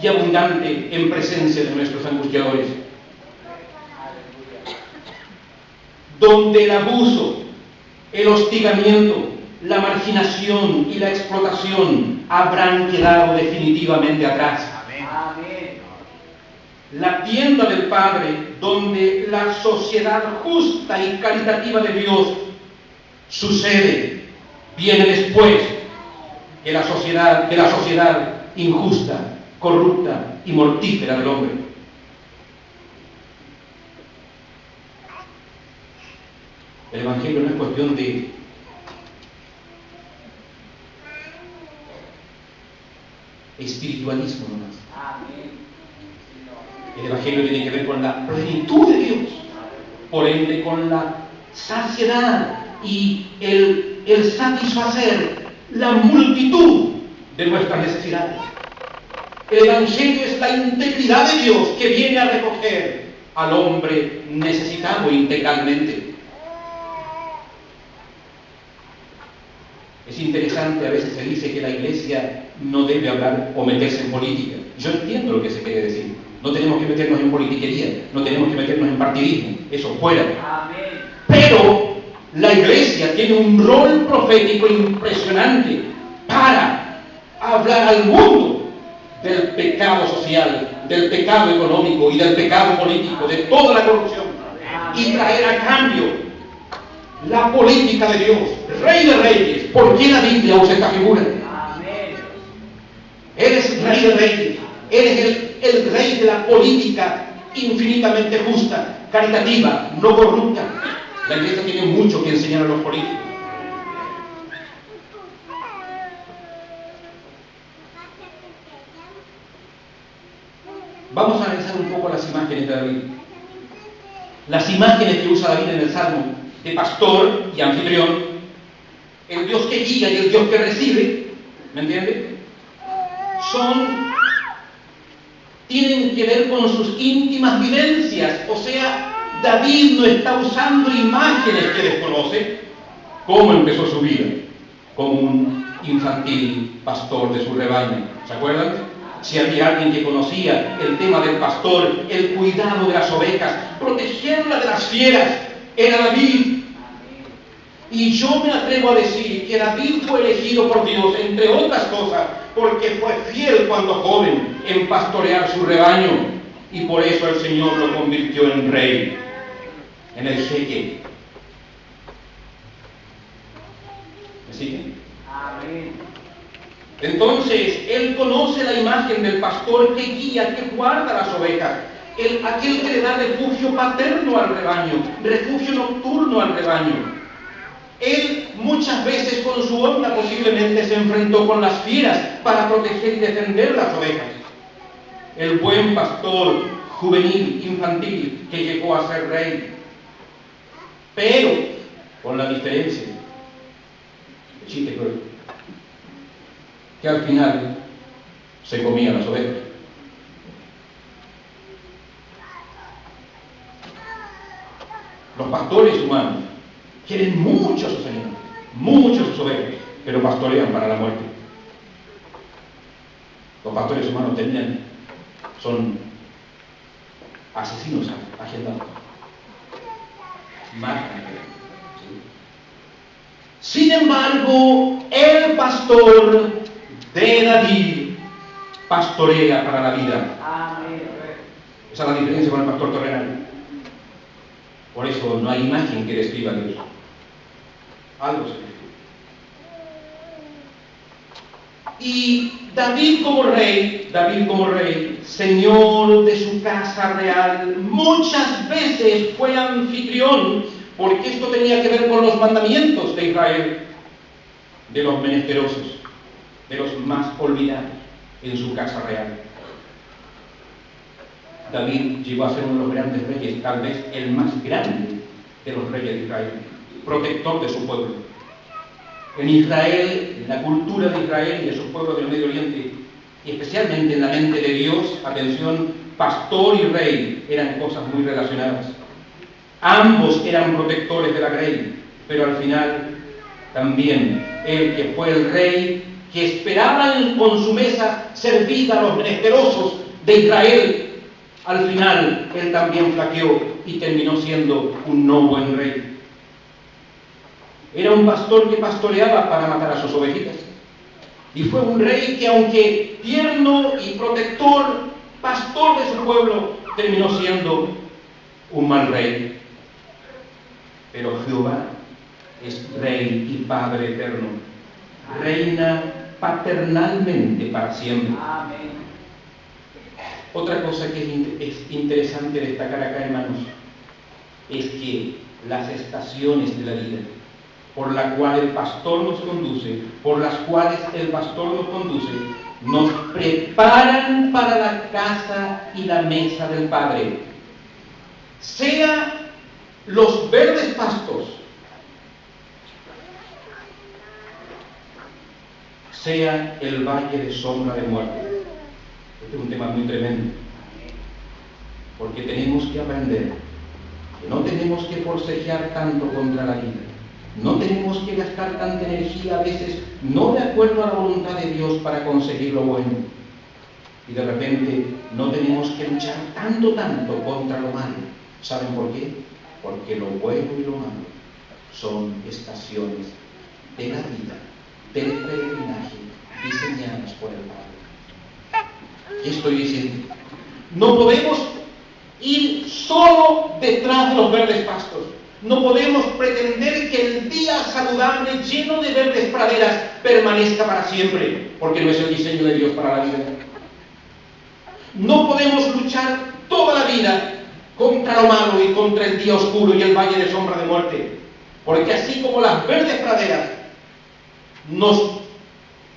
y abundante en presencia de nuestros angustiadores. Donde el abuso, el hostigamiento, la marginación y la explotación habrán quedado definitivamente atrás. Amén. La tienda del Padre, donde la sociedad justa y caritativa de Dios sucede, viene después de la sociedad injusta, corrupta y mortífera del hombre. El Evangelio no es cuestión de espiritualismo nomás. El Evangelio tiene que ver con la plenitud de Dios, por ende con la saciedad y el satisfacer la multitud de nuestras necesidades. El Evangelio es la integridad de Dios que viene a recoger al hombre necesitado integralmente. Es interesante, a veces se dice que la Iglesia no debe hablar o meterse en política. Yo entiendo lo que se quiere decir. No tenemos que meternos en politiquería, no tenemos que meternos en partidismo, eso fuera. Amén. Pero la Iglesia tiene un rol profético impresionante para hablar al mundo del pecado social, del pecado económico y del pecado político, de toda la corrupción, y traer a cambio la política de Dios, Rey de Reyes. ¿Por qué la Biblia usa esta figura? Amén. Eres Rey de Reyes, eres el Rey de la política infinitamente justa, caritativa, no corrupta. La Iglesia tiene mucho que enseñar a los políticos. Vamos a analizar un poco las imágenes de David. Las imágenes que usa David en el Salmo, de pastor y anfitrión, el Dios que guía y el Dios que recibe, ¿me entiende? Tienen que ver con sus íntimas vivencias. O sea, David no está usando imágenes que desconoce. ¿Cómo empezó su vida? Como un infantil pastor de su rebaño. ¿Se acuerdan? Si había alguien que conocía el tema del pastor, el cuidado de las ovejas, protegerla de las fieras, era David. Y yo me atrevo a decir que David fue elegido por Dios, entre otras cosas, porque fue fiel cuando joven en pastorear su rebaño, y por eso el Señor lo convirtió en rey, en el jeque. ¿Me siguen? Amén. Entonces, él conoce la imagen del pastor que guía, que guarda las ovejas, aquel que le da refugio paterno al rebaño, refugio nocturno al rebaño. Él muchas veces con su onda posiblemente se enfrentó con las fieras para proteger y defender las ovejas. El buen pastor juvenil, infantil, que llegó a ser rey. Pero con la diferencia, chiste cruel, que al final se comía las ovejas. Los pastores humanos quieren mucho a sus animales, mucho a sus ovejas, pero pastorean para la muerte. Los pastores humanos son asesinos agendados. Matan. Sin embargo, el pastor de David pastorea para la vida. Amén. Esa es la diferencia con el pastor terrenal. Por eso no hay imagen que describa a Dios. Algo se describe. Y David como rey, señor de su casa real, muchas veces fue anfitrión, porque esto tenía que ver con los mandamientos de Israel, de los menesterosos, de los más olvidados en su casa real. David llegó a ser uno de los grandes reyes, tal vez el más grande de los reyes de Israel, protector de su pueblo. En Israel, en la cultura de Israel y de sus pueblos del Medio Oriente, y especialmente en la mente de Dios, atención, pastor y rey eran cosas muy relacionadas. Ambos eran protectores de la grey, pero al final también el que fue el rey que esperaban con su mesa servida a los menesterosos de Israel, al final él también flaqueó y terminó siendo un no buen rey. Era un pastor que pastoreaba para matar a sus ovejitas. Y fue un rey que, aunque tierno y protector, pastor de su pueblo, terminó siendo un mal rey. Pero Jehová es Rey y Padre eterno. Reina paternalmente para siempre. Amén. Otra cosa que es interesante destacar acá, hermanos, es que las estaciones de la vida por las cuales el pastor nos conduce, nos preparan para la casa y la mesa del Padre. Sea los verdes pastos, sea el valle de sombra de muerte. Este es un tema muy tremendo, porque tenemos que aprender que no tenemos que forcejear tanto contra la vida. No tenemos que gastar tanta energía a veces no de acuerdo a la voluntad de Dios para conseguir lo bueno. Y de repente no tenemos que luchar tanto contra lo malo. ¿Saben por qué? Porque lo bueno y lo malo son estaciones de la vida, del peregrinaje, diseñadas por el Padre. ¿Qué estoy diciendo? No podemos ir solo detrás de los verdes pastos. No podemos pretender que el día saludable, lleno de verdes praderas, permanezca para siempre, porque no es el diseño de Dios para la vida. No podemos luchar toda la vida contra lo malo y contra el día oscuro y el valle de sombra de muerte, porque así como las verdes praderas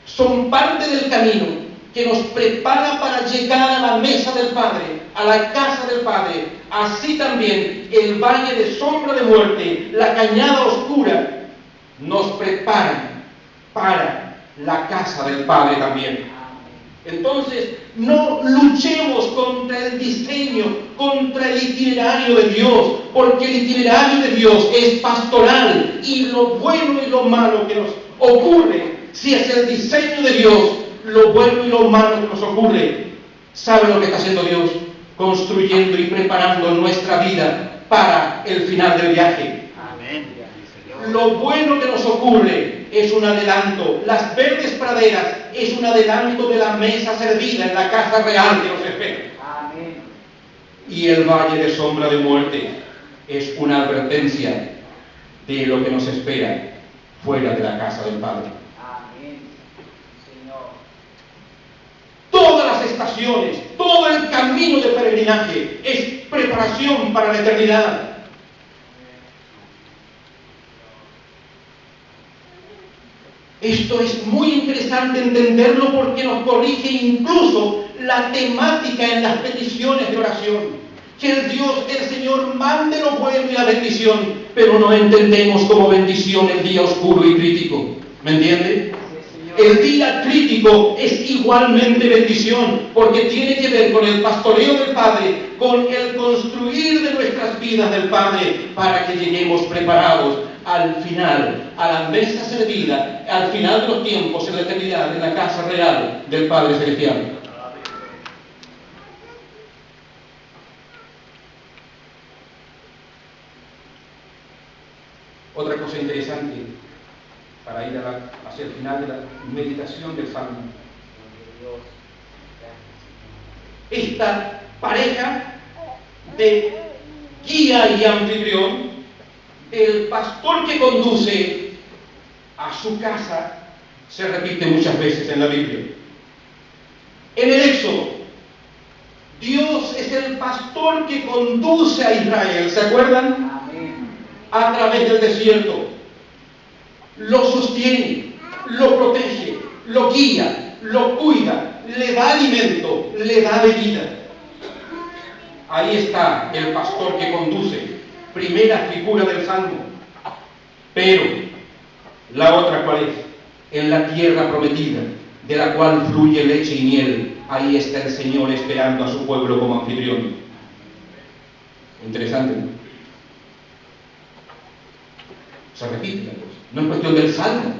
son parte del camino que nos prepara para llegar a la mesa del Padre, a la casa del Padre, así también el valle de sombra de muerte, la cañada oscura, nos prepara para la casa del Padre también. Entonces, no luchemos contra el diseño, contra el itinerario de Dios, porque el itinerario de Dios es pastoral, y lo bueno y lo malo que nos ocurre, si es el diseño de Dios, lo bueno y lo malo que nos ocurre, ¿sabe lo que está haciendo Dios? Construyendo y preparando nuestra vida para el final del viaje. Amén. Lo bueno que nos ocurre es un adelanto. Las verdes praderas es un adelanto de la mesa servida en la casa real que nos espera. Amén. Y el valle de sombra de muerte es una advertencia de lo que nos espera fuera de la casa del Padre. Amén. Señor. Todas las estaciones, todo el camino de peregrinaje es preparación para la eternidad. Esto es muy interesante entenderlo porque nos corrige incluso la temática en las peticiones de oración. Que el Señor mande lo bueno y la bendición, pero no entendemos como bendición el día oscuro y crítico. ¿Me entiende? El día crítico es igualmente bendición, porque tiene que ver con el pastoreo del Padre, con el construir de nuestras vidas del Padre, para que lleguemos preparados al final, a la mesa servida, al final de los tiempos, en la eternidad, en la casa real del Padre Celestial. Otra cosa interesante, para ir hacia el final de la meditación del Salmo. Esta pareja de guía y anfitrión, el pastor que conduce a su casa, se repite muchas veces en la Biblia. En el Éxodo, Dios es el pastor que conduce a Israel, ¿se acuerdan? Amén. A través del desierto. Lo sostiene, lo protege, lo guía, lo cuida, le da alimento, le da bebida. Ahí está el pastor que conduce, primera figura del Salmo. Pero la otra, ¿cuál es? En la tierra prometida, de la cual fluye leche y miel, ahí está el Señor esperando a su pueblo como anfitrión. Interesante, ¿no? Se repite la cosa. No es cuestión del Salmo,